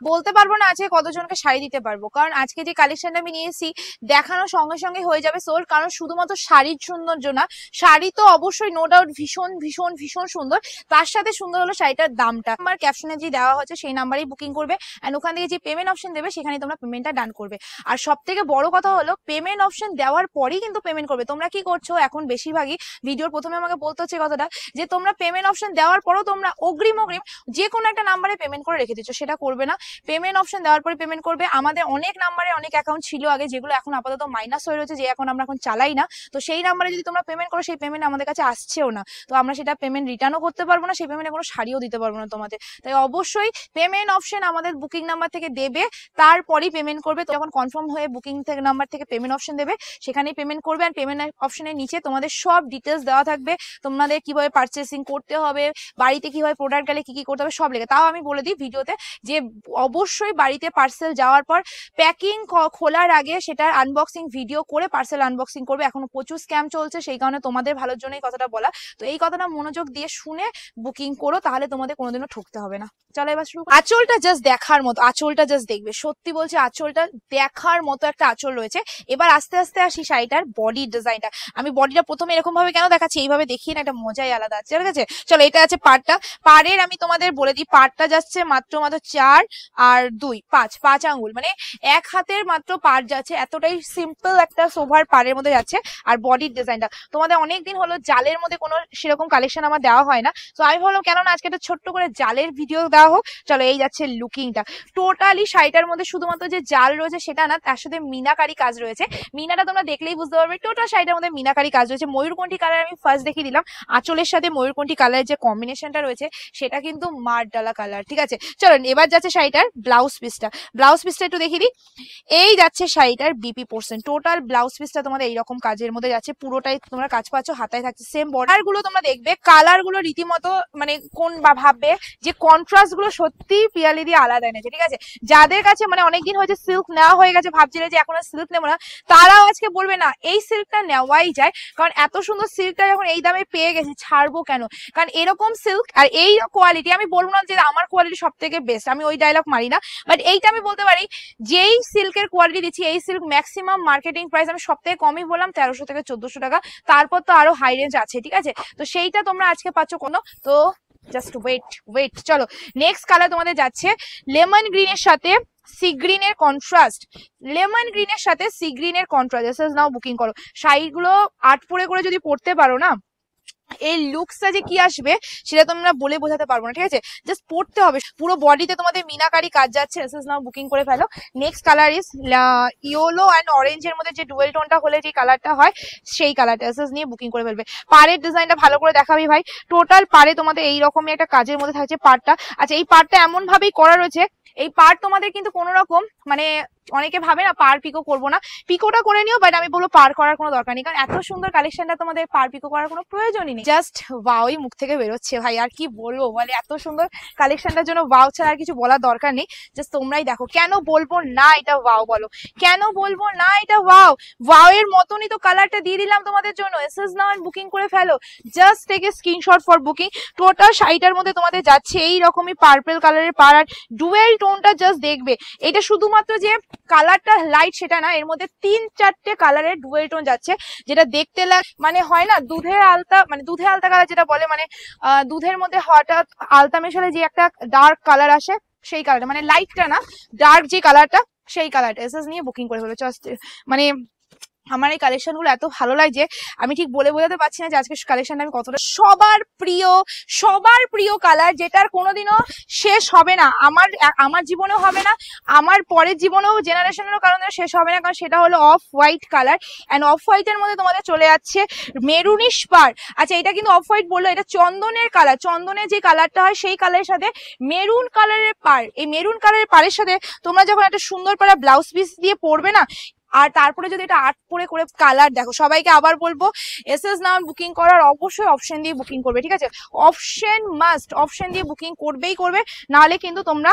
বলতে পারবো না আজকে কতজনকে শাড়ি দিতে পারবো, কারণ আজকে যে কালেকশনটা আমি নিয়েছি দেখানোর সঙ্গে সঙ্গে হয়ে যাবে সোল্ড। কারণ শুধুমাত্র শাড়ির সৌন্দর্য না, শাড়ি তো অবশ্যই নো ডাউট ভীষণ ভীষণ ভীষণ সুন্দর, তার সাথে সুন্দর হলো শাড়িটার দামটা। আমার ক্যাপশনে যে দেওয়া হচ্ছে সেই নাম্বারেই বুকিং করবে, অ্যান্ড ওখান থেকে যে পেমেন্ট অপশন দেবে সেখানে তোমরা পেমেন্টটা ডান করবে। আর সব থেকে বড় কথা হলো পেমেন্ট অপশন দেওয়ার পরেই কিন্তু পেমেন্ট করবে। তোমরা কি করছো এখন বেশিরভাগই ভিডিওর প্রথমে আমাকে বলতে হচ্ছে কথাটা, যে তোমরা পেমেন্ট অপশন দেওয়ার পরও তোমরা অগ্রিম যে কোনো একটা নাম্বারে পেমেন্ট করে রেখে দিচ্ছ, সেটা করবে না। পেমেন্ট অপশন দেওয়ার পরে পেমেন্ট করবে। আমাদের অনেক নাম্বারে অনেক অ্যাকাউন্ট ছিল আগে, যেগুলো এখন আপাতত মাইনাস হয়ে রয়েছে, যে এখন আমরা এখন চালাই না। তো সেই নাম্বারে যদি তোমরা পেমেন্ট করো সেই পেমেন্ট আমাদের কাছে আসছেও না, তো আমরা সেটা পেমেন্ট রিটার্নও করতে পারবো না, সেই পেমেন্টে কোনো শাড়িও দিতে পারবো না তোমাদের। তাই অবশ্যই পেমেন্ট অপশন আমাদের বুকিং নাম্বার থেকে দেবে, তারপরেই পেমেন্ট করবে। তো যখন কনফার্ম হয়ে বুকিং থেকে নাম্বার থেকে পেমেন্ট অপশন দেবে সেখানেই পেমেন্ট করবে। আর পেমেন্ট অপশনের নিচে তোমাদের সব ডিটেলস দেওয়া থাকবে, তোমাদের কিভাবে পারচেসিং করতে হবে, বাড়িতে কিভাবে প্রোডাক্ট গেলে কি কি করতে হবে সব লেগে। তাও আমি বলে দিই ভিডিওতে যে অবশ্যই বাড়িতে পার্সেল যাওয়ার পর প্যাকিং খোলার আগে সেটার আনবক্সিং ভিডিও করে পার্সেল আনবক্সিং করবে। এখন প্রচুর স্ক্যাম চলছে, সেই কারণে তোমাদের ভালোর জন্য এই কথাটা বলা। তো এই কথাটা মনোযোগ দিয়ে শুনে বুকিং করো, তাহলে তোমাদের কোনোদিনও ঠকতে হবে না। চলো এবার শুরু। আঁচলটা জাস্ট দেখার মতো, আঁচলটা জাস্ট দেখবে, সত্যি বলছি আঁচলটা দেখার মতো একটা আঁচল রয়েছে। এবার আস্তে আস্তে আসি শাড়িটার বডি ডিজাইনটা। আমি বডিটা প্রথমে এরকম ভাবে কেন দেখাচ্ছি, এইভাবে দেখিয়ে না, একটা মজাই আলাদা আছে। ঠিক আছে, চলো এটা আছে পাড়টা। পাড়ের আমি তোমাদের বলে দিই, পাড়টা যাচ্ছে মাত্র 4 আর 2 5 আঙ্গুল, মানে এক হাতের মাত্র পাড় যাচ্ছে। এতটাই সিম্পল একটা সোভার পাড়ের মধ্যে যাচ্ছে। আর বডির ডিজাইনটা তোমাদের অনেকদিন হলো জালের মধ্যে কোনো সেরকম কালেকশন আমার দেওয়া হয় না, তো আমি ভাবলাম কেননা আজকে একটা ছোট্ট করে জালের ভিডিও দেওয়া হোক। চলো এই যাচ্ছে লুকিংটা। টোটালি শাড়িটার মধ্যে শুধুমাত্র যে জাল রয়েছে সেটা না, তার সাথে মিনাকারি কাজ রয়েছে। মিনাটা তোমরা দেখলেই বুঝতে পারবে, টোটাল শাড়িটার মধ্যে মিনাকারি কাজ রয়েছে। ময়ূরকণ্ঠী কালার আমি ফার্স্ট দেখিয়ে দিলাম, আঁচলের সাথে ময়ূরকণ্ঠী কালারের যে কম্বিনেশনটা রয়েছে সেটা কিন্তু মারডালা কালার। ঠিক আছে, চলো এবার যাচ্ছে শাড়িটার ব্লাউজ পিসটা। ব্লাউজ পিসটা একটু দেখিয়ে দিই। এই যাচ্ছে শাড়িটার বিপি পোর্শন, টোটাল ব্লাউজ পিসটা তোমাদের এইরকম কাজের মধ্যে যাচ্ছে, পুরোটাই তোমরা কাজ পাচ্ছ, হাতায় থাকছে সেম বর্ডার গুলো। তোমরা দেখবে কালার গুলো রীতিমতো মানে কোন বা ভাববে যে কন্ট্রাস্ট গুলো সত্যি পিয়ালি দিয়ে আলাদা এনেছে। ঠিক আছে, যাদের কাছে মানে অনেকদিন হয়েছে সিল্ক নেওয়া হয়ে গেছে, ভাবছিলে যে এখন আর সিল্ক নেবো না, তারাও আজকে বলবে না এই সিল্কটা নেওয়াই যায়। কারণ এত সুন্দর সিল্কটা যখন এই দামে পেয়ে গেছি ছাড়বো কেন। কারণ এরকম সিল্ক আর এই কোয়ালিটি, আমি বলবো না যে আমার কোয়ালিটি সব থেকে বেস্ট, আমি ওই ডায়লগ মারি না, বাট এইটা আমি বলতে পারি যেই সিল্কের কোয়ালিটি দিচ্ছি, এই সিল্ক ম্যাক্সিমাম মার্কেটিং প্রাইস আমি সব থেকে কমই বললাম 1300 থেকে 1400 টাকা, তারপর তো আরো হাই রেঞ্জ আছে। ঠিক আছে, তো সেইটা তোমরা আজকে পাচ্ছ কোনো, তো জাস্ট ওয়েট। চলো নেক্সট কালার তোমাদের যাচ্ছে লেমন গ্রিনের সাথে সি গ্রিনের কন্ট্রাস্ট। লেমন গ্রিনের সাথে সি গ্রিনের contrast. This is now booking করো। শাড়িগুলো আট পরে করে যদি পড়তে পারো না, এই লুকসটা যে কি আসবে সেটা তোমরা বলে বোঝাতে পারবো না। ঠিক আছে, জাস্ট পড়তে হবে। পুরো বডিতে তোমাদের মিনাকারি কাজ যাচ্ছে। দিস ইজ নাও বুকিং করে ফেলো। Next colour is yellow and অরেঞ্জের মধ্যে যে ডুয়েল টোনটা হলে যে কালারটা হয় সেই কালারটা এসএস নিয়ে বুকিং করে ফেলবে। পাড়ের ডিজাইনটা ভালো করে দেখাবি ভাই। টোটাল পাড়ে তোমাদের এইরকমই একটা কাজের মধ্যে থাকছে পাড়টা। আচ্ছা, এই পাড়টা এমন ভাবেই করা রয়েছে, এই পাড় তোমাদের কিন্তু কোনো রকম মানে অনেকে ভাবে না পার পিকো করবো না, পিকোটা করে নিও, বাট আমি বলবো পার করার কোনো দরকার নেই, কারণ এত সুন্দর কালেকশনটা তোমাদের পার পিকো করার কোনো প্রয়োজনই নেই। জাস্ট ওয়াওই মুখ থেকে বেরোচ্ছে ভাই, আর কি বলবো বলে, এত সুন্দর কালেকশনটার জন্য ওয়াও ছাড়া আর কিছু বলার দরকার নেই। জাস্ট তোমরাই দেখো, কেন বলবো না এটা ওয়াও, বলো কেন বলবো না এটা ওয়াও। ওয়াও এর মতনই তো কালারটা দিয়ে দিলাম তোমাদের জন্য। এসএস নাও বুকিং করে ফেলো, just take a screenshot for booking. Total শাড়িটার মধ্যে তোমাদের যাচ্ছে এই রকমই পার্পল কালারের পাড়, আর ডুয়েল টোনটা জাস্ট দেখবে। এটা শুধুমাত্র যে কালারটা লাইট সেটা না, এর মধ্যে 3-4টে কালারের ডুয়েল টোন যাচ্ছে, যেটা দেখতে মানে হয় না দুধের আলতা, মানে দুধে আলতা কালার যেটা বলে, মানে দুধের মধ্যে হঠাৎ আলতা মেশালে যে একটা ডার্ক কালার আসে, সেই কালারটা, মানে লাইটটা না ডার্ক যে কালারটা, সেই কালারটা এসএস নিয়ে বুকিং করে ফেলো। মানে আমার এই কালেকশন গুলো এত ভালো লাগে, আমি ঠিক বলে বোঝাতে পারছি না যে আজকে কালেকশনটা আমি কতটা। সবার প্রিয় কালার, যেটার কোনোদিনও শেষ হবে না, আমার জীবনেও হবে না, আমার পরের জীবনেও জেনারেশনেরও কারণে শেষ হবে না, কারণ সেটা হলো off white colour. And of হোয়াইটের মধ্যে তোমাদের চলে যাচ্ছে মেরুনিশ পার। আচ্ছা, এটা কিন্তু অফ হোয়াইট বললো, এটা চন্দনের কালার, চন্দনের যে কালারটা হয় সেই কালারের সাথে মেরুন কালারের পার। এই মেরুন কালারের পাড়ের সাথে তোমরা যখন একটা সুন্দর পাড়া ব্লাউজ পিস দিয়ে পরবে না, আর তারপরে যদি এটা আট পরে করে কালার দেখো, সবাইকে আবার বলবো এসএস নাও বুকিং করার অবশ্যই অপশন দিয়ে বুকিং করবে। ঠিক আছে, অপশন মাস্ট, অপশন দিয়ে বুকিং করবেই করবে, নাহলে কিন্তু তোমরা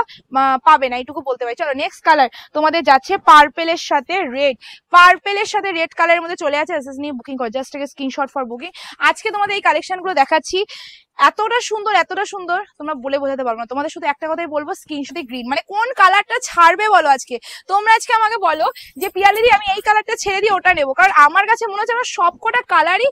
পাবে না, এইটুকু বলতে পারি। চলো নেক্সট কালার তোমাদের যাচ্ছে পার্পেলের সাথে রেড। পার্পেলের সাথে রেড কালারের মধ্যে চলে আছে, এসএস নিয়ে বুকিং করো, জাস্ট স্ক্রিনশট ফর বুকিং। আজকে তোমাদের এই কালেকশন গুলো দেখাচ্ছি এতটা সুন্দর তোমরা বলে বোঝাতে পারবো না। তোমাদের শুধু একটা কথাই বলবো, স্ক্রিনশটে গ্রিন, মানে কোন কালারটা ছাড়বে বলো আজকে? তোমরা আজকে আমাকে বলো যে পিয়ালিদি আমি এই কালারটা ছেড়ে দিয়ে ওটা নেবো, কারণ আমার কাছে মনে হচ্ছে আমার সবকটা কালারই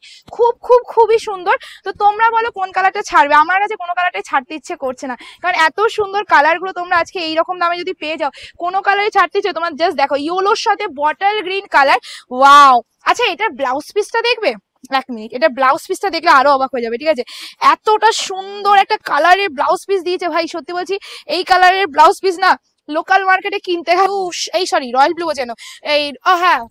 খুবই সুন্দর। তো তোমরা বলো কোন কালারটা ছাড়বে? আমার কাছে কোনো কালারটাই ছাড়তে ইচ্ছে করছে না, কারণ এত সুন্দর কালারগুলো তোমরা আজকে এইরকম দামে যদি পেয়ে যাও, কোনো কালারই ছাড়তে ইচ্ছে। তোমরা জাস্ট দেখো ইয়েলোর সাথে বটল গ্রিন কালার, ওয়াও। আচ্ছা এটার ব্লাউজ পিসটা দেখবে, এক মিনিট, এটা ব্লাউজ পিসটা দেখলে আরো অবাক হয়ে যাবে, ঠিক আছে? এতটা সুন্দর একটা কালারের ব্লাউজ পিস দিয়েছে ভাই, সত্যি বলছি এই কালারের ব্লাউজ পিস না লোকাল মার্কেটে কিনতে হয়। এই সরি রয়্যাল ব্লু যেন, এই হ্যাঁ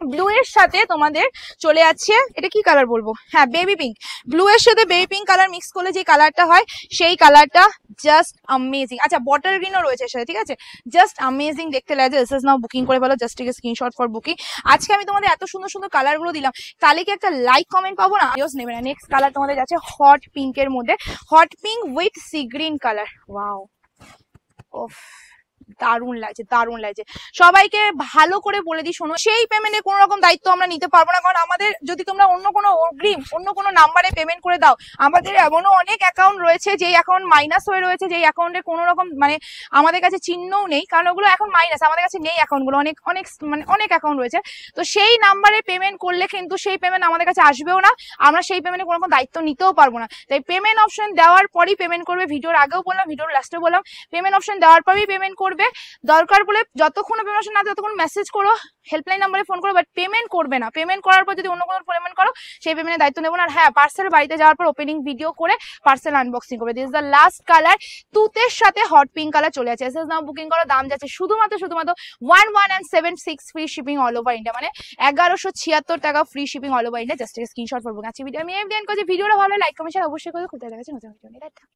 ব্লু এর সাথে তোমাদের চলে যাচ্ছে, এটা কি কালার বলবো, হ্যাঁ বেবি পিঙ্ক। ব্লু এর সাথে বেবি পিঙ্ক কালার মিক্স করলে যে কালারটা হয় সেই কালারটা জাস্ট অ্যামেজিং। আচ্ছা বটল গ্রিনও রয়েছে এর সাথে, ঠিক আছে? জাস্ট অ্যামেজিং দেখতে লাগে। দিস ইজ নাও বুকিং করে ফেলো, just take screenshot for booking. আজকে আমি তোমাদের এত সুন্দর কালার গুলো দিলাম, তাহলে কি একটা লাইক কমেন্ট পাবো না? নেবে না। নেক্সট কালার তোমাদের যাচ্ছে হট পিঙ্কের মধ্যে, hot pink with sea green colour, wow ওফ দারুণ লাগছে। সবাইকে ভালো করে বলে দিই শোনো, সেই পেমেন্টে কোনো রকম দায়িত্ব আমরা নিতে পারবো না, কারণ আমাদের যদি তোমরা অন্য কোনো অগ্রিম অন্য কোনো নাম্বারে পেমেন্ট করে দাও, আমাদের এমনও অনেক অ্যাকাউন্ট রয়েছে যেই অ্যাকাউন্ট মাইনাস হয়ে রয়েছে, যেই অ্যাকাউন্টে কোনো রকম মানে আমাদের কাছে চিহ্নও নেই, কারণ ওগুলো এখন মাইনাস, আমাদের কাছে নেই অ্যাকাউন্টগুলো, অনেক অ্যাকাউন্ট রয়েছে। তো সেই নাম্বারে পেমেন্ট করলে কিন্তু সেই পেমেন্ট আমাদের কাছে আসবেও না, আমরা সেই পেমেন্টে কোনো রকম দায়িত্ব নিতেও পারবো না। তাই পেমেন্ট অপশন দেওয়ার পরই পেমেন্ট করবে। ভিডিওর আগেও বললাম, ভিডিওর লাস্টে বললাম, পেমেন্ট অপশন দেওয়ার পরই পেমেন্ট করবে। দরকার বলে যতক্ষণ পেমেন্ট না ততক্ষণ মেসেজ করো, হেল্পলাইন নাম্বারে ফোন করো, বাট পেমেন্ট করবে না। পেমেন্ট করার পর যদি অন্য কোনো পেমেন্ট করো, সেই পেমেন্টের দায়িত্ব নেবো না। আর হ্যাঁ, পার্সেল বাড়িতে যাওয়ার পর ওপেনিং ভিডিও করে পার্সেল আনবক্সিং করবে। This is the last colour, তুতের সাথে হট পিঙ্ক কালার চলে আছে। এসএস নাও বুকিং করো, দাম যাচ্ছে শুধুমাত্র 1176 free shipping all over India, মানে 1176 টাকা free shipping all over India. Just screenshot for booking. আজকে ভিডিও আমি এন্ড করছি। ভিডিওটা ভালো লাইক কমেন্ট অবশ্যই করে খুলতে দেখাচ্ছি নতুন ভিডিও নিয়ে।